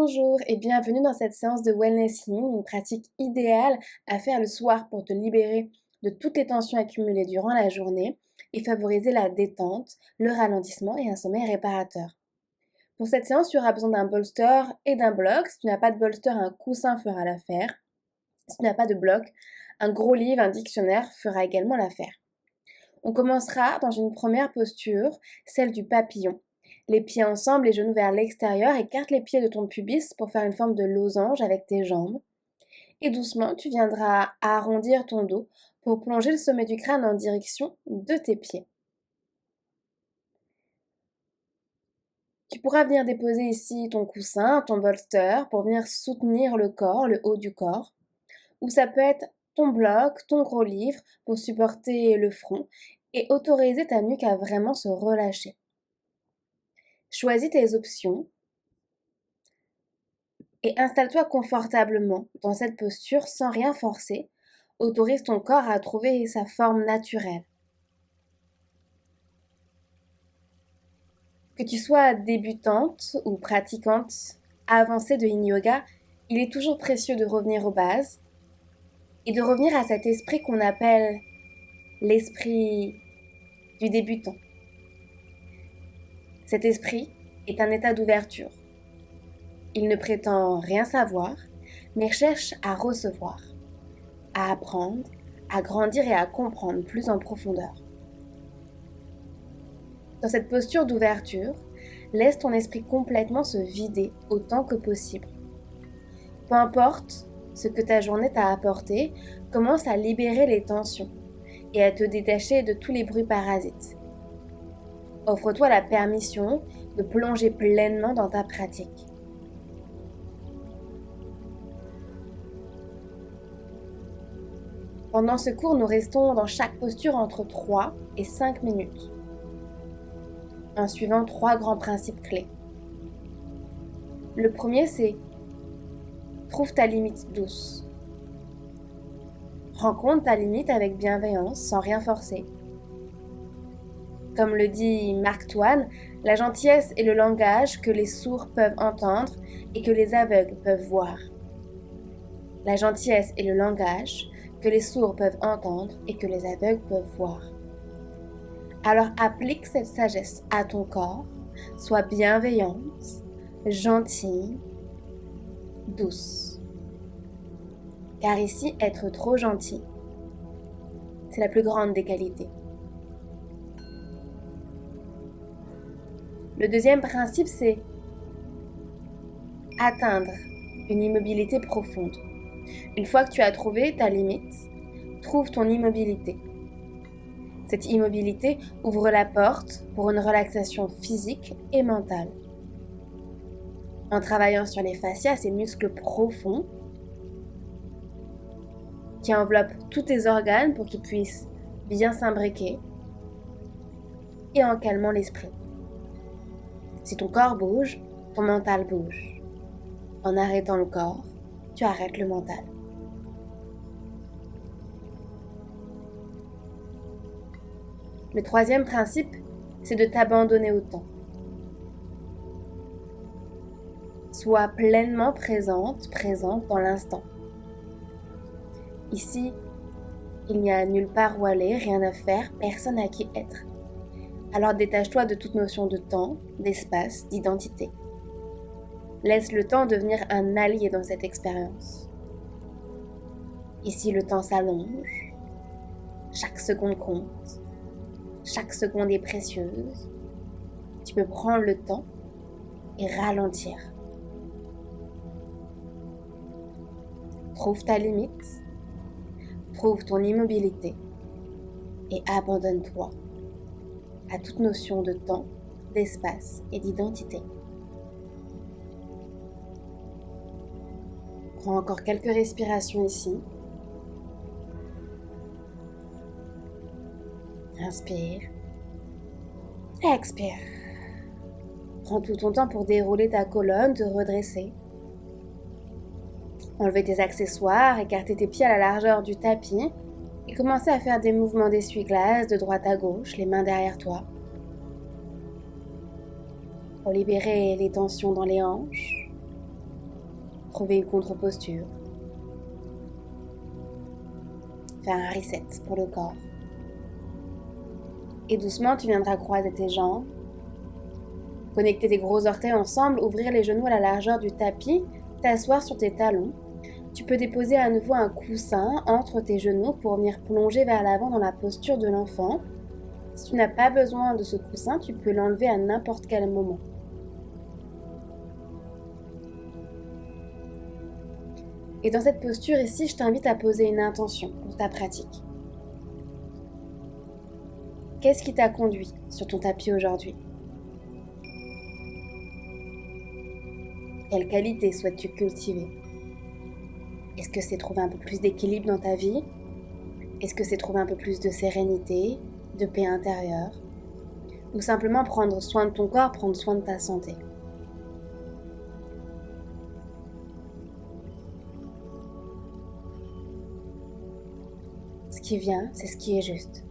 Bonjour et bienvenue dans cette séance de Wellness Healing, une pratique idéale à faire le soir pour te libérer de toutes les tensions accumulées durant la journée et favoriser la détente, le ralentissement et un sommeil réparateur. Pour cette séance, tu auras besoin d'un bolster et d'un bloc. Si tu n'as pas de bolster, un coussin fera l'affaire. Si tu n'as pas de bloc, un gros livre, un dictionnaire fera également l'affaire. On commencera dans une première posture, celle du papillon. Les pieds ensemble, les genoux vers l'extérieur, écarte les pieds de ton pubis pour faire une forme de losange avec tes jambes. Et doucement, tu viendras arrondir ton dos pour plonger le sommet du crâne en direction de tes pieds. Tu pourras venir déposer ici ton coussin, ton bolster pour venir soutenir le corps, le haut du corps. Ou ça peut être ton bloc, ton gros livre pour supporter le front et autoriser ta nuque à vraiment se relâcher. Choisis tes options et installe-toi confortablement dans cette posture sans rien forcer. Autorise ton corps à trouver sa forme naturelle. Que tu sois débutante ou pratiquante avancée de Yin Yoga, il est toujours précieux de revenir aux bases et de revenir à cet esprit qu'on appelle l'esprit du débutant. Cet esprit est un état d'ouverture. Il ne prétend rien savoir, mais cherche à recevoir, à apprendre, à grandir et à comprendre plus en profondeur. Dans cette posture d'ouverture, laisse ton esprit complètement se vider autant que possible. Peu importe ce que ta journée t'a apporté, commence à libérer les tensions et à te détacher de tous les bruits parasites. Offre-toi la permission de plonger pleinement dans ta pratique. Pendant ce cours, nous restons dans chaque posture entre 3 et 5 minutes, en suivant 3 grands principes clés. Le premier, c'est trouve ta limite douce. Rencontre ta limite avec bienveillance, sans rien forcer. Comme le dit Mark Twain, la gentillesse est le langage que les sourds peuvent entendre et que les aveugles peuvent voir. La gentillesse est le langage que les sourds peuvent entendre et que les aveugles peuvent voir. Alors applique cette sagesse à ton corps, sois bienveillante, gentille, douce. Car ici, être trop gentil, c'est la plus grande des qualités. Le deuxième principe, c'est atteindre une immobilité profonde. Une fois que tu as trouvé ta limite, trouve ton immobilité. Cette immobilité ouvre la porte pour une relaxation physique et mentale. En travaillant sur les fascias, ces muscles profonds qui enveloppent tous tes organes pour qu'ils puissent bien s'imbriquer et en calmant l'esprit. Si ton corps bouge, ton mental bouge. En arrêtant le corps, tu arrêtes le mental. Le troisième principe, c'est de t'abandonner au temps. Sois pleinement présente dans l'instant. Ici, il n'y a nulle part où aller, rien à faire, personne à qui être. Alors détache-toi de toute notion de temps, d'espace, d'identité. Laisse le temps devenir un allié dans cette expérience. Ici, le temps s'allonge. Chaque seconde compte. Chaque seconde est précieuse. Tu peux prendre le temps et ralentir. Trouve ta limite. Trouve ton immobilité. Et abandonne-toi à toute notion de temps, d'espace et d'identité. Prends encore quelques respirations ici. Inspire. Expire. Prends tout ton temps pour dérouler ta colonne, te redresser. Enlever tes accessoires, écarter tes pieds à la largeur du tapis et commencer à faire des mouvements d'essuie-glace de droite à gauche, les mains derrière toi. Pour libérer les tensions dans les hanches, Trouver une contre-posture. Faire un reset pour le corps. Et doucement, tu viendras croiser tes jambes. Connecter tes gros orteils ensemble, ouvrir les genoux à la largeur du tapis, t'asseoir sur tes talons. Tu peux déposer à nouveau un coussin entre tes genoux pour venir plonger vers l'avant dans la posture de l'enfant. Si tu n'as pas besoin de ce coussin, tu peux l'enlever à n'importe quel moment. Et dans cette posture ici, je t'invite à poser une intention pour ta pratique. Qu'est-ce qui t'a conduit sur ton tapis aujourd'hui? Quelle qualité souhaites-tu cultiver? Est-ce que c'est trouver un peu plus d'équilibre dans ta vie? Est-ce que c'est trouver un peu plus de sérénité, de paix intérieure? Ou simplement prendre soin de ton corps, prendre soin de ta santé? Ce qui vient, c'est ce qui est juste.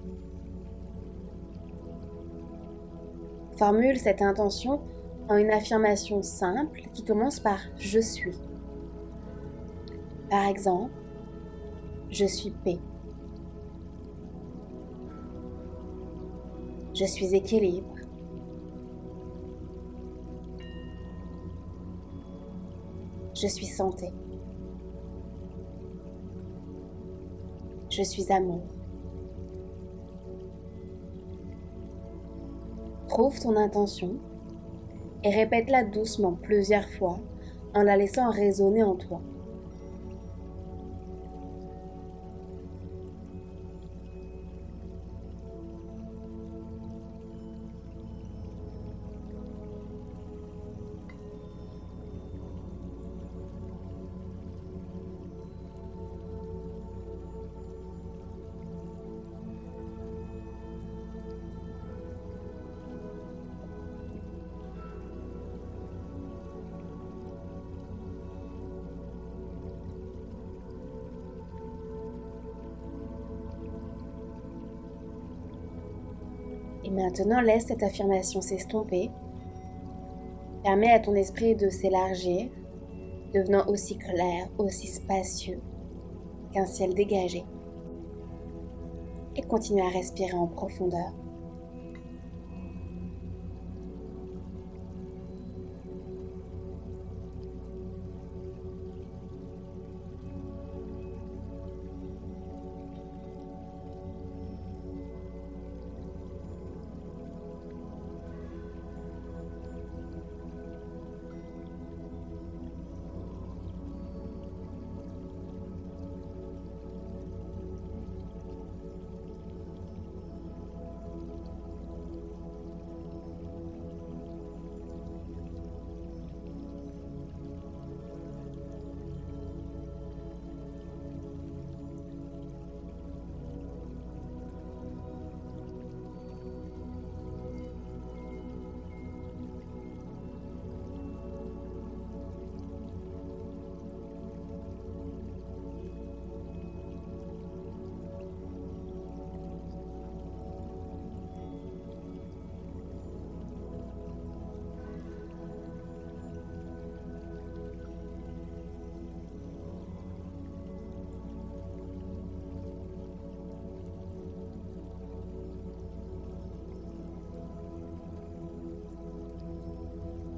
Formule cette intention en une affirmation simple qui commence par « je suis ». Par exemple, je suis paix. Je suis équilibre. Je suis santé. Je suis amour. Trouve ton intention et répète-la doucement plusieurs fois en la laissant résonner en toi. Et maintenant, laisse cette affirmation s'estomper. Permets à ton esprit de s'élargir, devenant aussi clair, aussi spacieux qu'un ciel dégagé. Et continue à respirer en profondeur.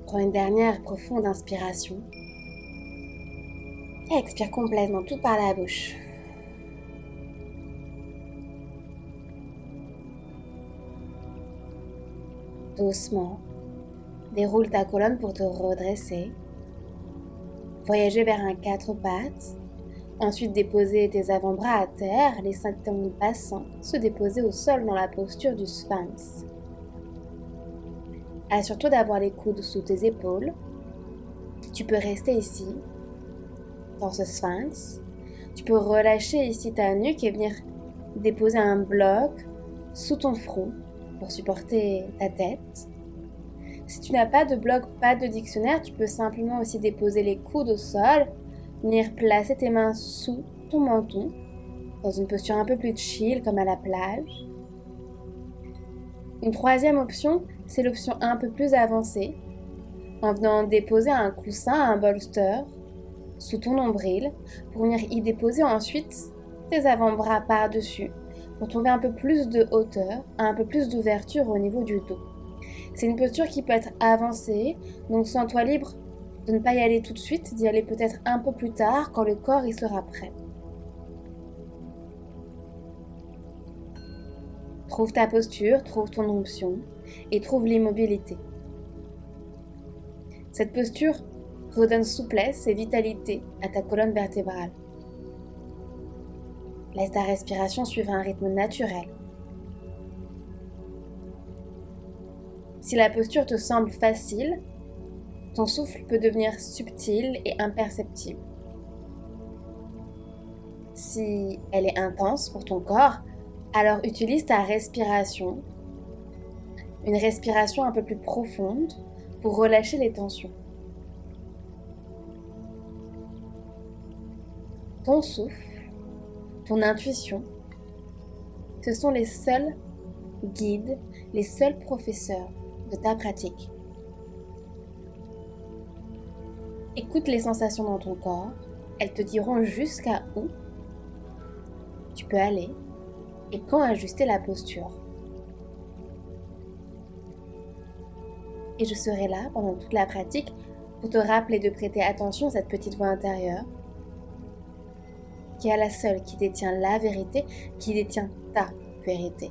Prends une dernière profonde inspiration. Et expire complètement tout par la bouche. Doucement, déroule ta colonne pour te redresser. Voyager vers un quatre pattes. Ensuite, déposer tes avant-bras à terre, les ton bassin se déposer au sol dans la posture du sphinx. Assure-toi d'avoir les coudes sous tes épaules. Tu peux rester ici, dans ce sphinx. Tu peux relâcher ici ta nuque et venir déposer un bloc sous ton front pour supporter ta tête. Si tu n'as pas de bloc, pas de dictionnaire, tu peux simplement aussi déposer les coudes au sol, venir placer tes mains sous ton menton, dans une posture un peu plus chill, comme à la plage. Une troisième option, c'est l'option un peu plus avancée, en venant déposer un coussin, un bolster, sous ton nombril pour venir y déposer ensuite tes avant-bras par-dessus pour trouver un peu plus de hauteur, un peu plus d'ouverture au niveau du dos. C'est une posture qui peut être avancée, donc sens-toi libre de ne pas y aller tout de suite, d'y aller peut-être un peu plus tard quand le corps y sera prêt. Trouve ta posture, trouve ton onction et trouve l'immobilité. Cette posture redonne souplesse et vitalité à ta colonne vertébrale. Laisse ta respiration suivre un rythme naturel. Si la posture te semble facile, ton souffle peut devenir subtil et imperceptible. Si elle est intense pour ton corps, alors utilise ta respiration, une respiration un peu plus profonde pour relâcher les tensions. Ton souffle, ton intuition, ce sont les seuls guides, les seuls professeurs de ta pratique. Écoute les sensations dans ton corps, elles te diront jusqu'à où tu peux aller et quand ajuster la posture. Et je serai là pendant toute la pratique pour te rappeler de prêter attention à cette petite voix intérieure qui est la seule qui détient la vérité, qui détient ta vérité.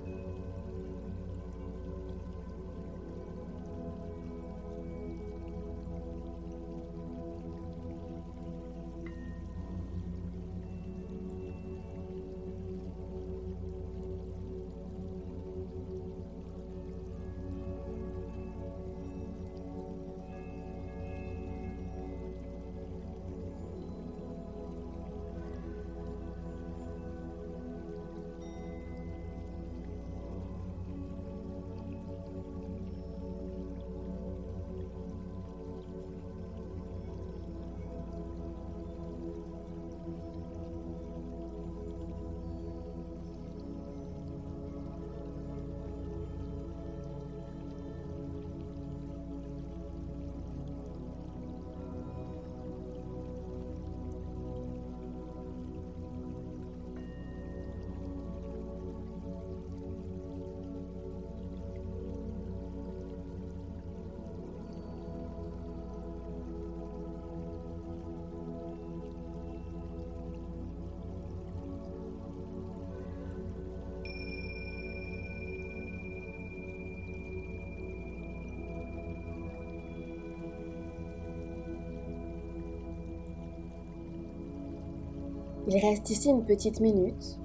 Il reste ici une petite minute.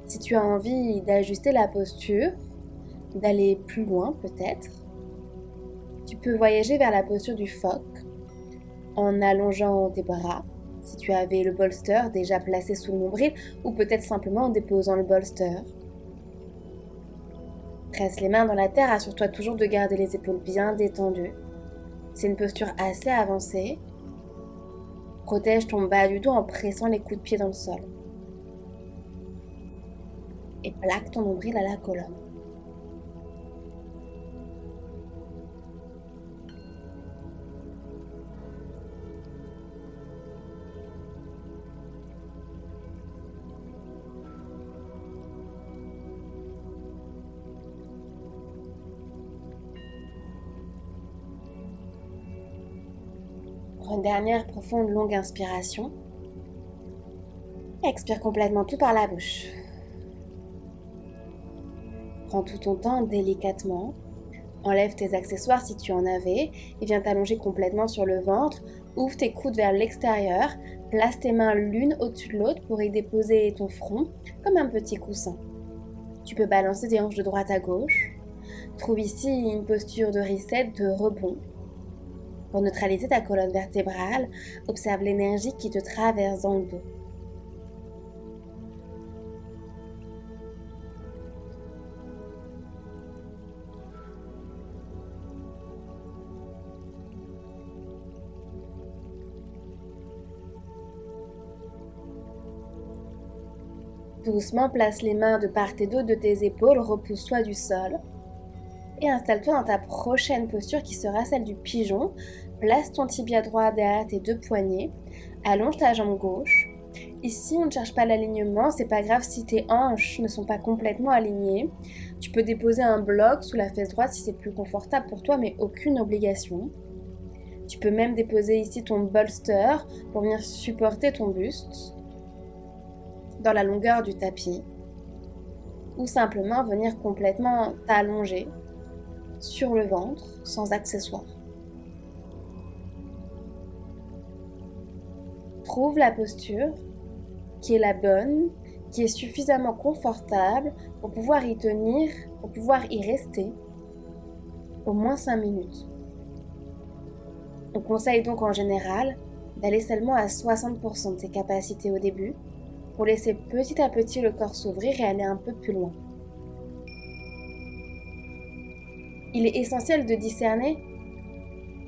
Si tu as envie d'ajuster la posture, d'aller plus loin peut-être, tu peux voyager vers la posture du phoque en allongeant tes bras, si tu avais le bolster déjà placé sous le nombril, ou peut-être simplement en déposant le bolster. Presse les mains dans la terre, assure-toi toujours de garder les épaules bien détendues. C'est une posture assez avancée. Protège ton bas du dos en pressant les coups de pied dans le sol. Et plaque ton nombril à la colonne. Prends une dernière profonde longue inspiration. Expire complètement tout par la bouche. Prends tout ton temps délicatement. Enlève tes accessoires si tu en avais et viens t'allonger complètement sur le ventre. Ouvre tes coudes vers l'extérieur. Place tes mains l'une au-dessus de l'autre pour y déposer ton front comme un petit coussin. Tu peux balancer tes hanches de droite à gauche. Trouve ici une posture de reset, de rebond. Pour neutraliser ta colonne vertébrale, observe l'énergie qui te traverse dans le dos. Doucement, place les mains de part et d'autre de tes épaules, repousse-toi du sol et installe-toi dans ta prochaine posture qui sera celle du pigeon. Place ton tibia droit derrière tes deux poignets. Allonge ta jambe gauche. Ici, on ne cherche pas l'alignement, c'est pas grave si tes hanches ne sont pas complètement alignées. Tu peux déposer un bloc sous la fesse droite si c'est plus confortable pour toi, mais aucune obligation. Tu peux même déposer ici ton bolster pour venir supporter ton buste dans la longueur du tapis, ou simplement venir complètement t'allonger sur le ventre sans accessoires. Trouve la posture qui est la bonne, qui est suffisamment confortable pour pouvoir y tenir, pour pouvoir y rester au moins 5 minutes. On conseille donc en général d'aller seulement à 60% de ses capacités au début pour laisser petit à petit le corps s'ouvrir et aller un peu plus loin. Il est essentiel de discerner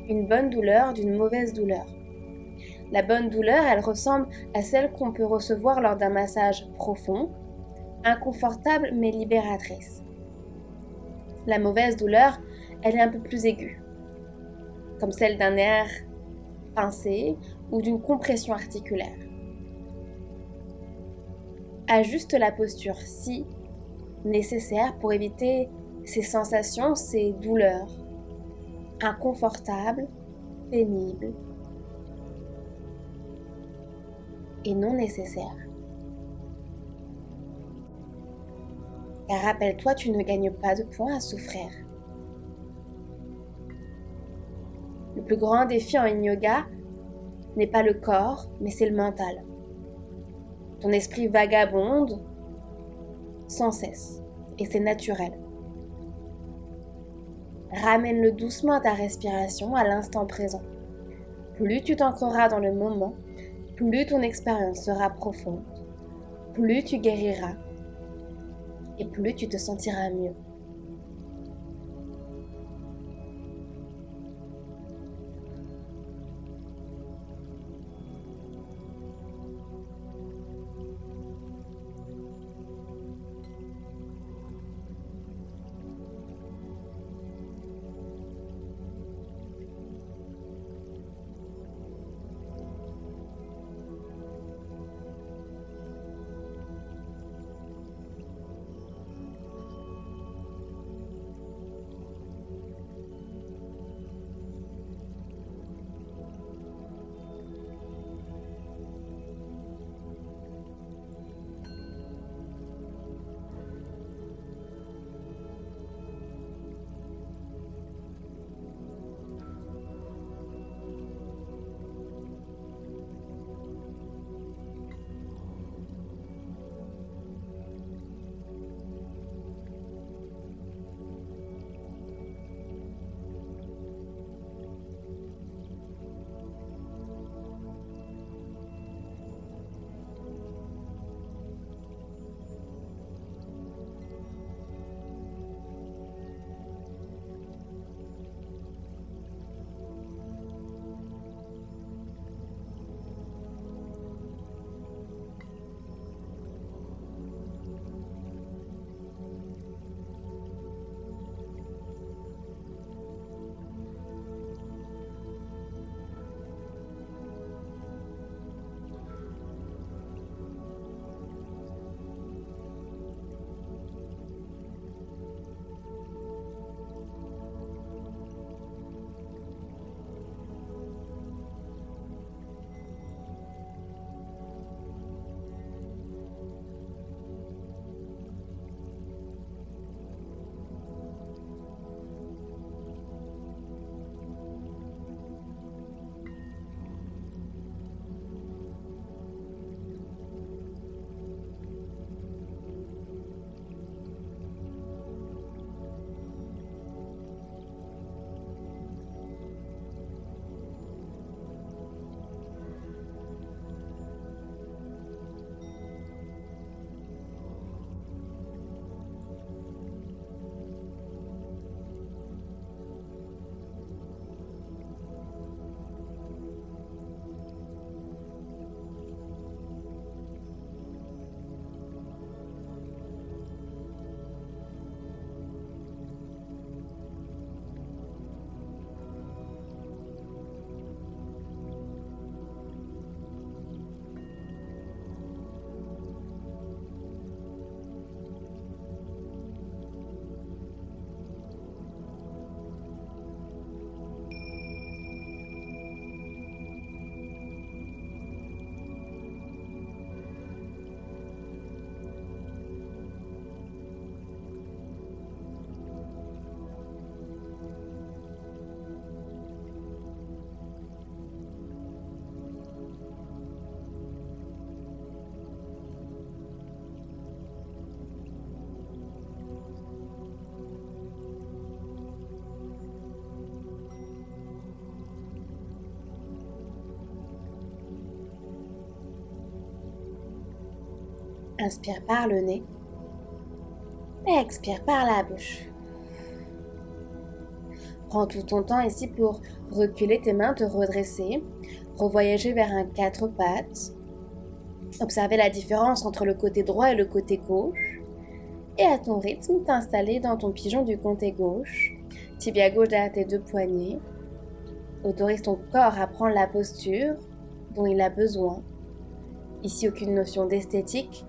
une bonne douleur d'une mauvaise douleur. La bonne douleur, elle ressemble à celle qu'on peut recevoir lors d'un massage profond, inconfortable mais libératrice. La mauvaise douleur, elle est un peu plus aiguë, comme celle d'un nerf pincé ou d'une compression articulaire. Ajuste la posture si nécessaire pour éviter ces sensations, ces douleurs inconfortables, pénibles et non nécessaires. Car rappelle-toi, tu ne gagnes pas de points à souffrir. Le plus grand défi en yoga n'est pas le corps, mais c'est le mental. Ton esprit vagabonde sans cesse, et c'est naturel. Ramène-le doucement à ta respiration, à l'instant présent. Plus tu t'ancreras dans le moment, plus ton expérience sera profonde, plus tu guériras et plus tu te sentiras mieux. Inspire par le nez et expire par la bouche. Prends tout ton temps ici pour reculer tes mains, te redresser, revoyager vers un quatre pattes, observer la différence entre le côté droit et le côté gauche, et à ton rythme t'installer dans ton pigeon du côté gauche, tibia gauche derrière tes deux poignets. Autorise ton corps à prendre la posture dont il a besoin. Ici, aucune notion d'esthétique,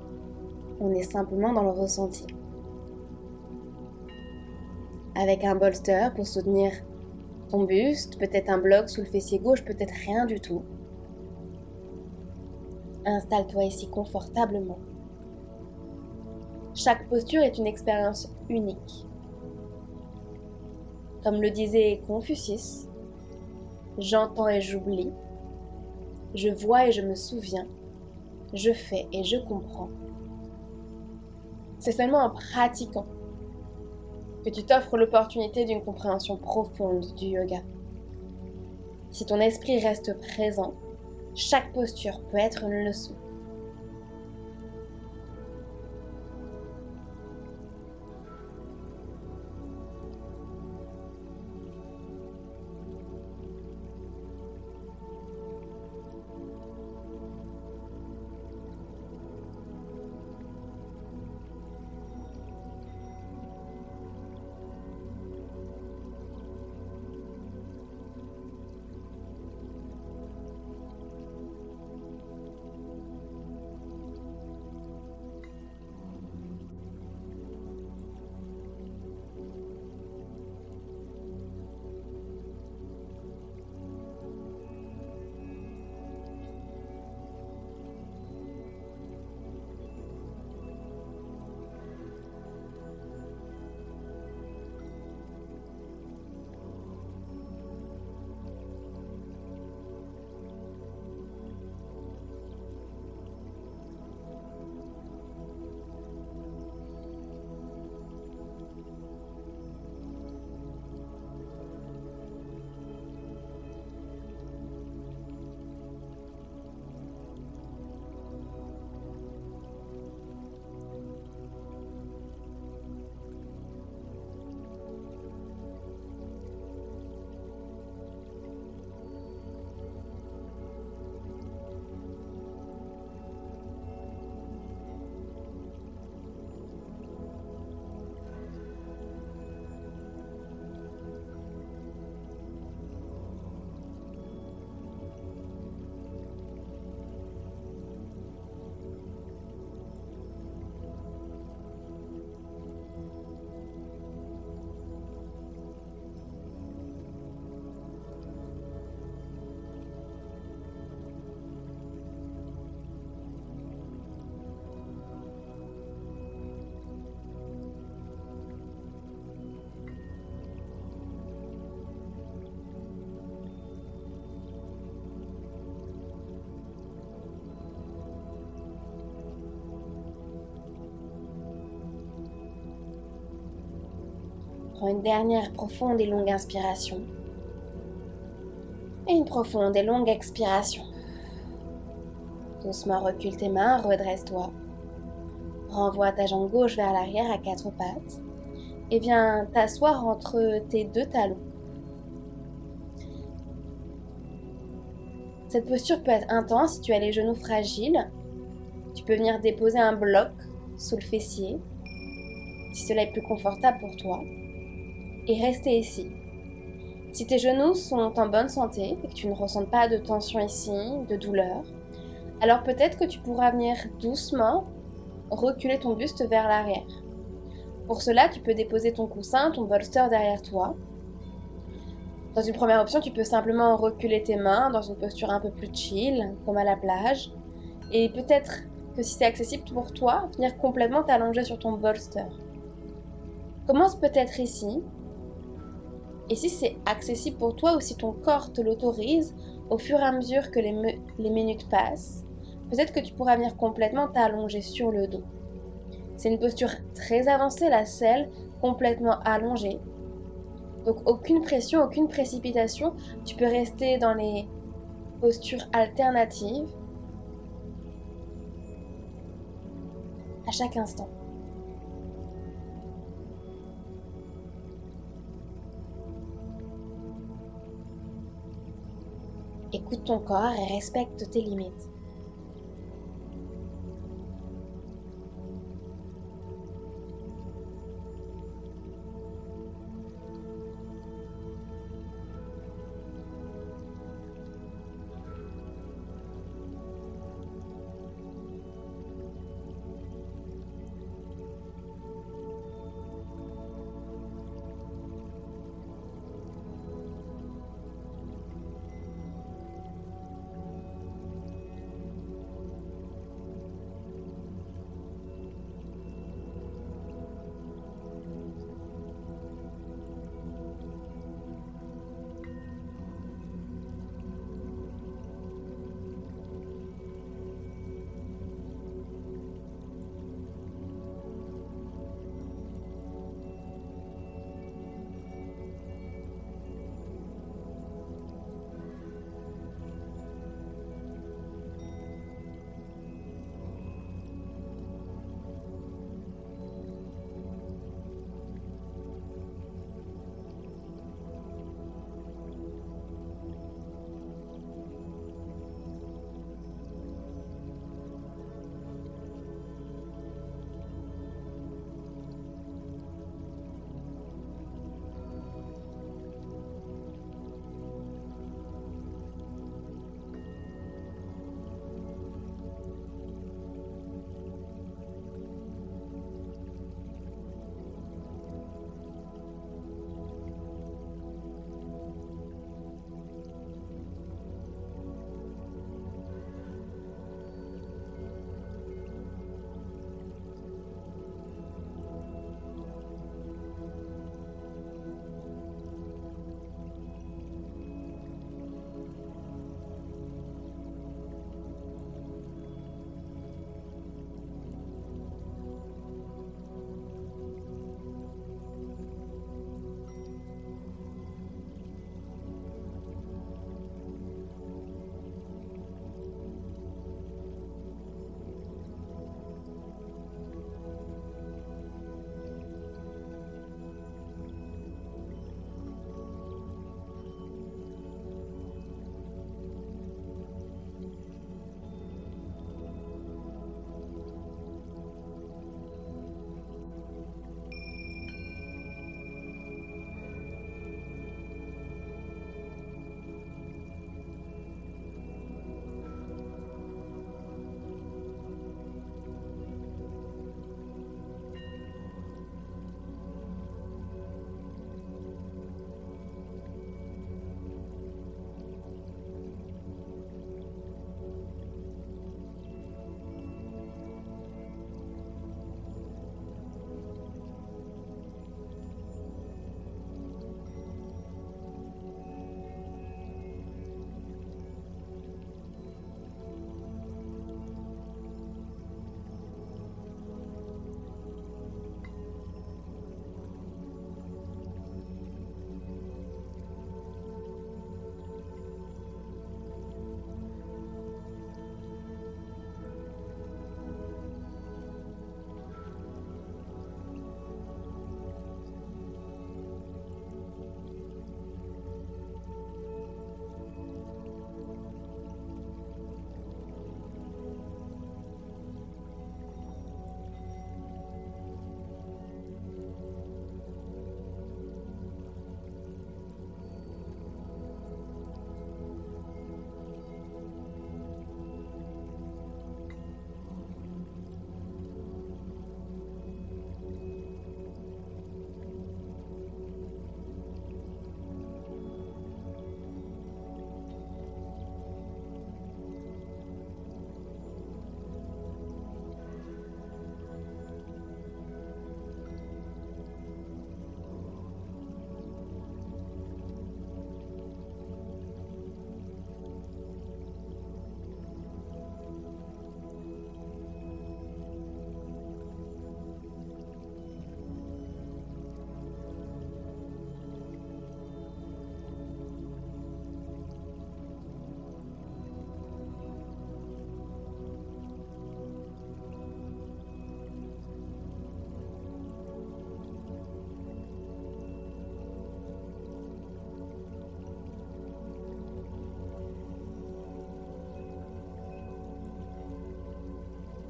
on est simplement dans le ressenti. Avec un bolster pour soutenir ton buste, peut-être un bloc sous le fessier gauche, peut-être rien du tout. Installe-toi ici confortablement. Chaque posture est une expérience unique. Comme le disait Confucius, j'entends et j'oublie, je vois et je me souviens, je fais et je comprends. C'est seulement en pratiquant que tu t'offres l'opportunité d'une compréhension profonde du yoga. Si ton esprit reste présent, chaque posture peut être une leçon. Prends une dernière profonde et longue inspiration. Et une profonde et longue expiration. Doucement recule tes mains, redresse-toi. Renvoie ta jambe gauche vers l'arrière à quatre pattes. Et viens t'asseoir entre tes deux talons. Cette posture peut être intense si tu as les genoux fragiles. Tu peux venir déposer un bloc sous le fessier, si cela est plus confortable pour toi. Et rester ici. Si tes genoux sont en bonne santé et que tu ne ressens pas de tension ici, de douleur, alors peut-être que tu pourras venir doucement reculer ton buste vers l'arrière. Pour cela, tu peux déposer ton coussin, ton bolster derrière toi. Dans une première option, tu peux simplement reculer tes mains dans une posture un peu plus chill, comme à la plage. Et peut-être que si c'est accessible pour toi, venir complètement t'allonger sur ton bolster. Commence peut-être ici. Et si c'est accessible pour toi ou si ton corps te l'autorise, au fur et à mesure que les minutes passent, peut-être que tu pourras venir complètement t'allonger sur le dos. C'est une posture très avancée, la selle complètement allongée. Donc aucune pression, aucune précipitation. Tu peux rester dans les postures alternatives. chaque instant. Écoute ton corps et respecte tes limites.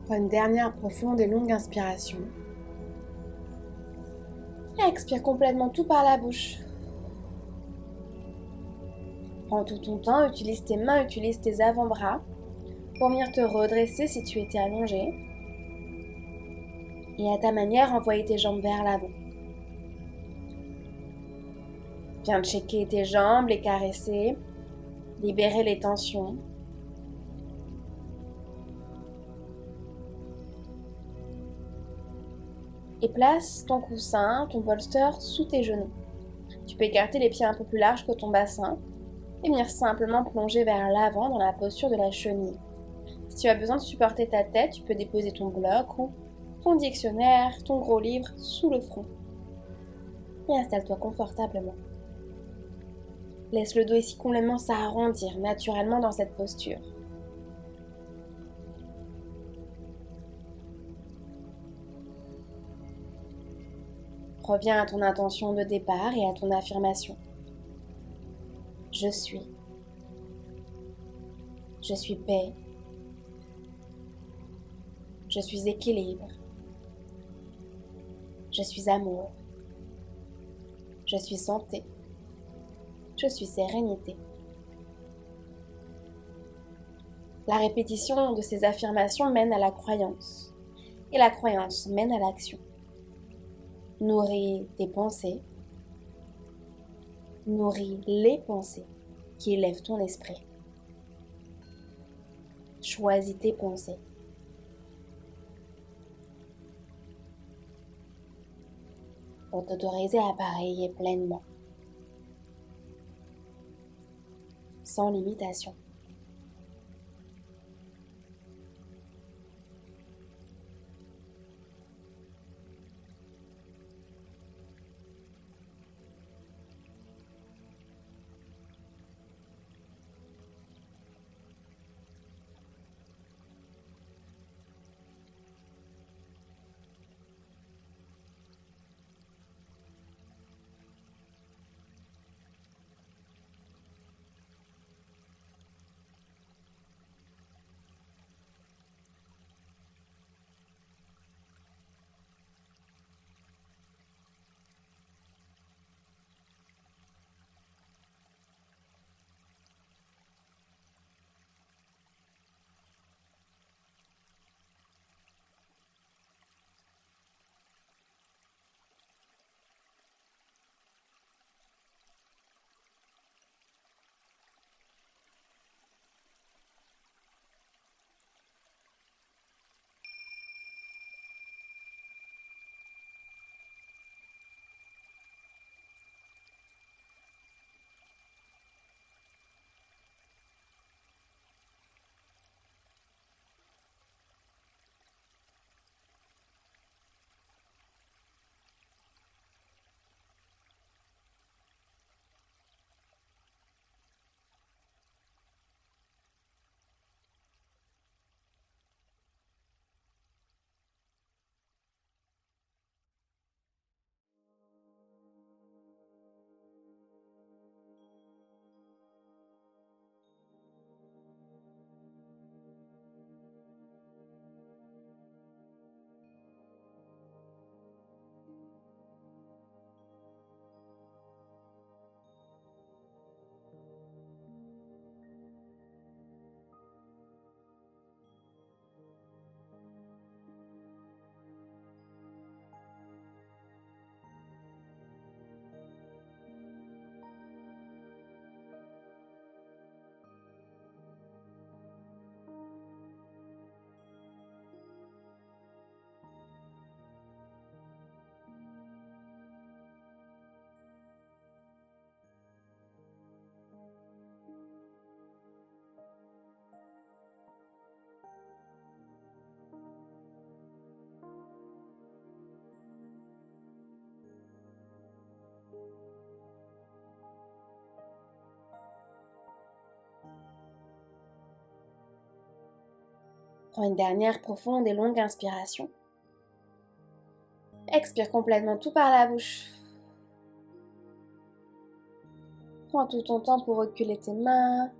Prends une dernière profonde et longue inspiration. Et expire complètement tout par la bouche. Prends tout ton temps, utilise tes mains, utilise tes avant-bras pour venir te redresser si tu étais allongé. Et à ta manière, envoyer tes jambes vers l'avant. Viens checker tes jambes, les caresser, libérer les tensions. Et place ton coussin, ton bolster sous tes genoux. Tu peux écarter les pieds un peu plus larges que ton bassin et venir simplement plonger vers l'avant dans la posture de la chenille. Si tu as besoin de supporter ta tête, tu peux déposer ton bloc ou ton dictionnaire, ton gros livre sous le front. Et installe-toi confortablement. Laisse le dos ici complètement s'arrondir naturellement dans cette posture. Reviens à ton intention de départ et à ton affirmation. Je suis. Je suis paix. Je suis équilibre. Je suis amour. Je suis santé. Je suis sérénité. La répétition de ces affirmations mène à la croyance. Et la croyance mène à l'action. Nourris tes pensées. Nourris les pensées qui élèvent ton esprit. Choisis tes pensées. Pour t'autoriser à appareiller pleinement, sans limitation. Prends une dernière profonde et longue inspiration. Expire complètement tout par la bouche. Prends tout ton temps pour reculer tes mains,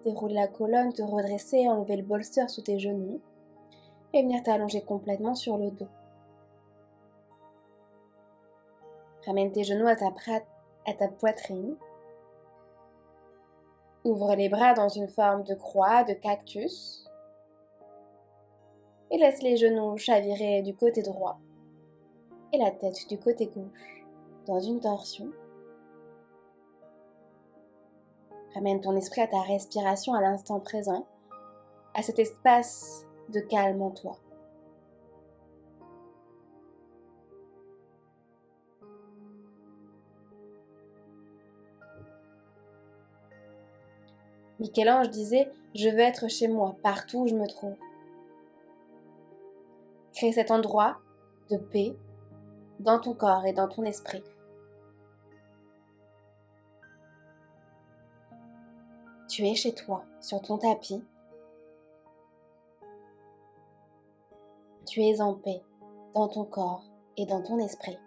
dérouler la colonne, te redresser, enlever le bolster sous tes genoux. et venir t'allonger complètement sur le dos. Ramène tes genoux à ta poitrine. Ouvre les bras dans une forme de croix, de cactus. Et laisse les genoux chavirer du côté droit et la tête du côté gauche dans une torsion. Ramène ton esprit à ta respiration à l'instant présent, à cet espace de calme en toi. Michel-Ange disait « Je veux être chez moi, partout où je me trouve ». Crée cet endroit de paix dans ton corps et dans ton esprit. Tu es chez toi, sur ton tapis. Tu es en paix dans ton corps et dans ton esprit.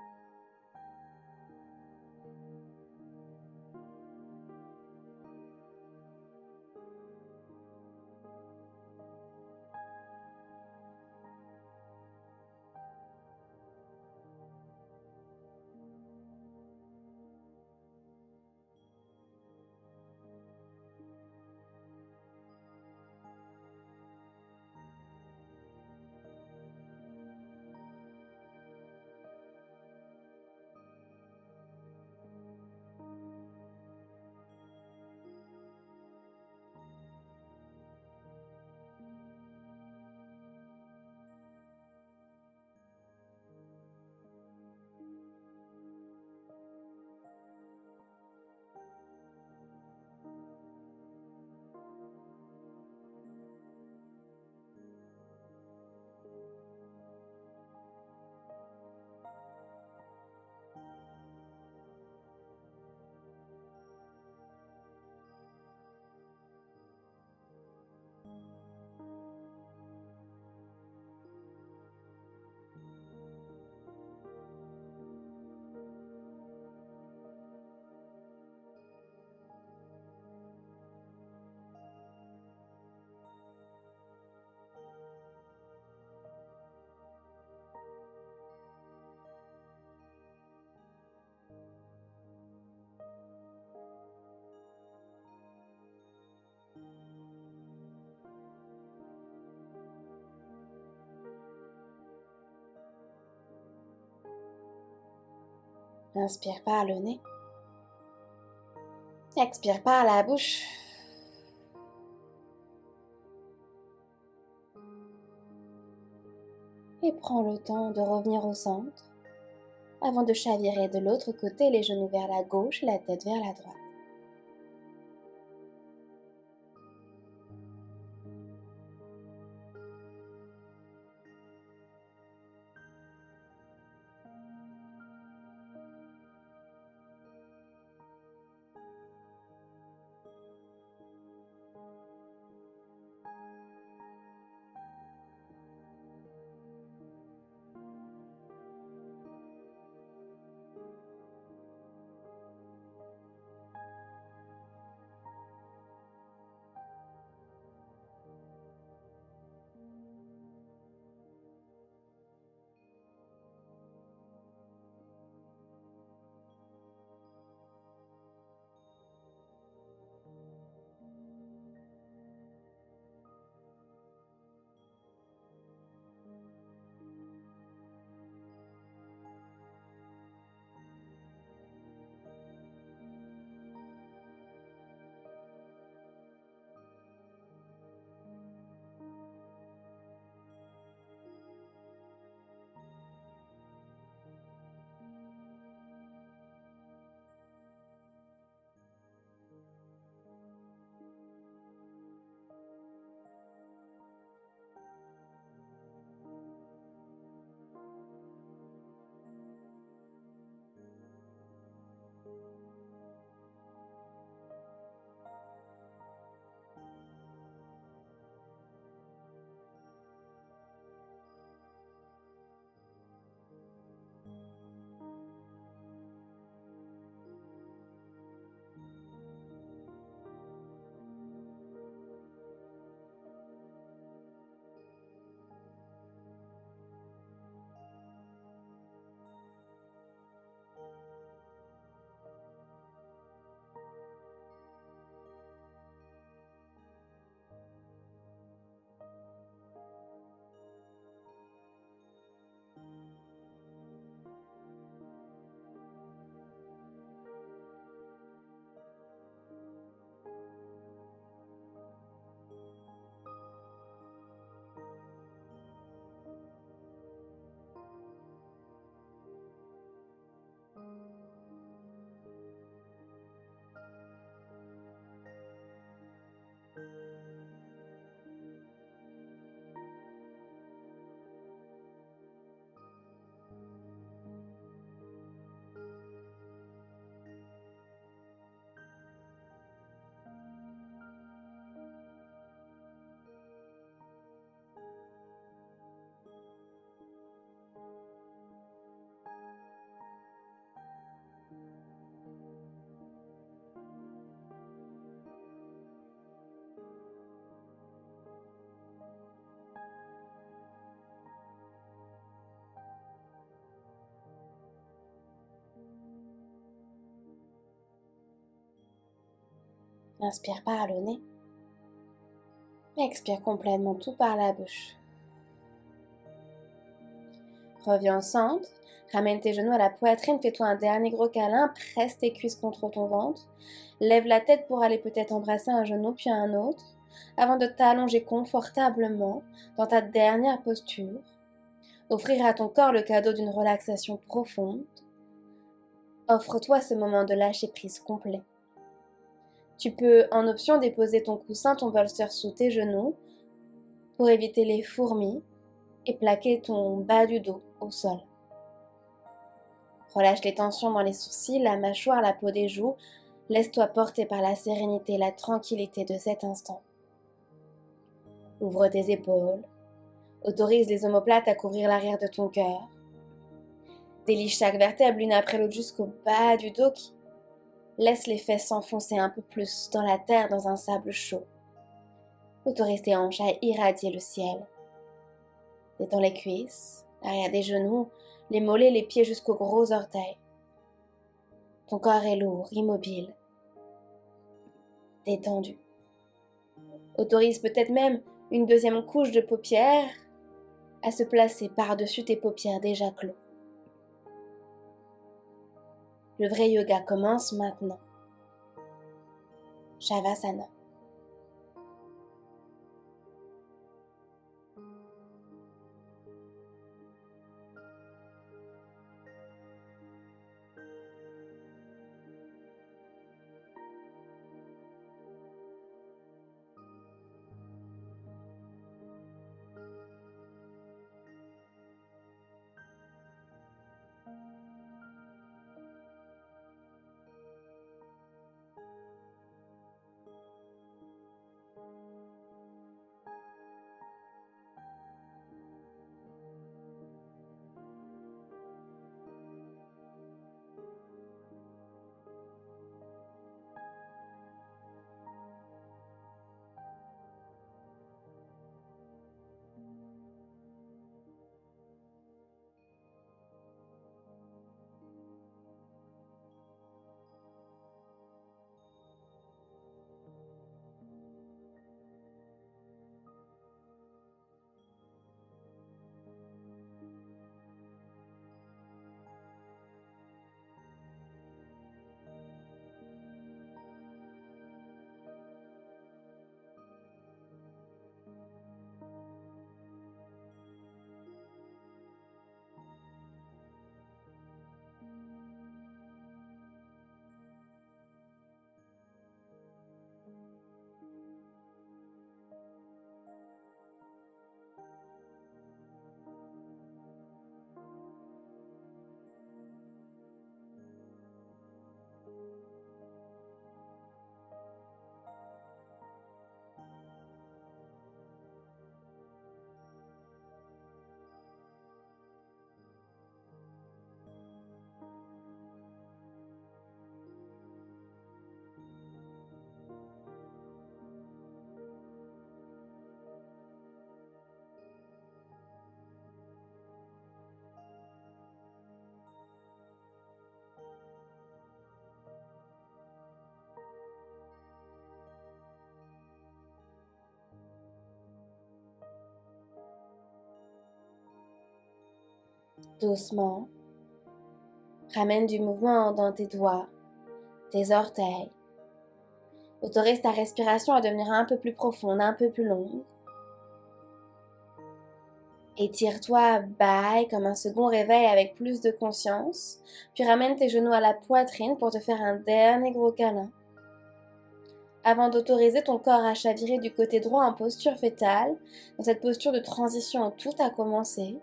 Inspire par le nez. Expire par la bouche. Et prends le temps de revenir au centre avant de chavirer de l'autre côté, les genoux vers la gauche, la tête vers la droite. Inspire par le nez. Expire complètement tout par la bouche. Reviens au centre. Ramène tes genoux à la poitrine. Fais-toi un dernier gros câlin. Presse tes cuisses contre ton ventre. Lève la tête pour aller peut-être embrasser un genou puis un autre, avant de t'allonger confortablement dans ta dernière posture. Offrir à ton corps le cadeau d'une relaxation profonde. Offre-toi ce moment de lâcher prise complet. Tu peux, en option, déposer ton coussin, ton bolster sous tes genoux pour éviter les fourmis et plaquer ton bas du dos au sol. Relâche les tensions dans les sourcils, la mâchoire, la peau des joues. Laisse-toi porter par la sérénité et la tranquillité de cet instant. Ouvre tes épaules. Autorise les omoplates à couvrir l'arrière de ton cœur. Délie chaque vertèbre l'une après l'autre jusqu'au bas du dos. Laisse les fesses s'enfoncer un peu plus dans la terre dans un sable chaud. Autorise tes hanches à irradier le ciel. Détends les cuisses, l'arrière des genoux, les mollets, les pieds jusqu'aux gros orteils. Ton corps est lourd, immobile, détendu. Autorise peut-être même une deuxième couche de paupières à se placer par-dessus tes paupières déjà clos. Le vrai yoga commence maintenant. Shavasana. Doucement, ramène du mouvement dans tes doigts, tes orteils. Autorise ta respiration à devenir un peu plus profonde, un peu plus longue. Étire-toi, bye, comme un second réveil avec plus de conscience. Puis ramène tes genoux à la poitrine pour te faire un dernier gros câlin. Avant d'autoriser ton corps à chavirer du côté droit en posture fétale, dans cette posture de transition où tout a commencé,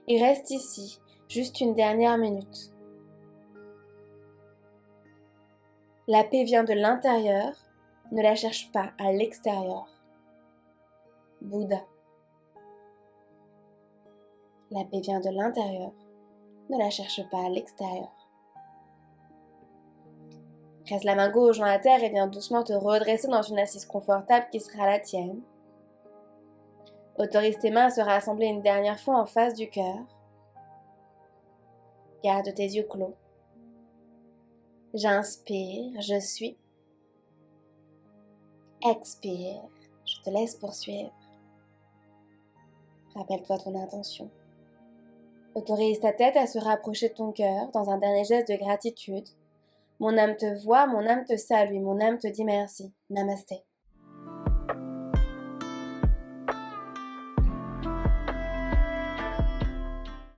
et reste ici, juste une dernière minute. La paix vient de l'intérieur, ne la cherche pas à l'extérieur. Bouddha. La paix vient de l'intérieur, ne la cherche pas à l'extérieur. Presse la main gauche dans la terre et viens doucement te redresser dans une assise confortable qui sera la tienne. Autorise tes mains à se rassembler une dernière fois en face du cœur. Garde tes yeux clos. J'inspire, je suis. Expire. Je te laisse poursuivre. Rappelle-toi ton intention. Autorise ta tête à se rapprocher de ton cœur dans un dernier geste de gratitude. Mon âme te voit, mon âme te salue, mon âme te dit merci. Namasté.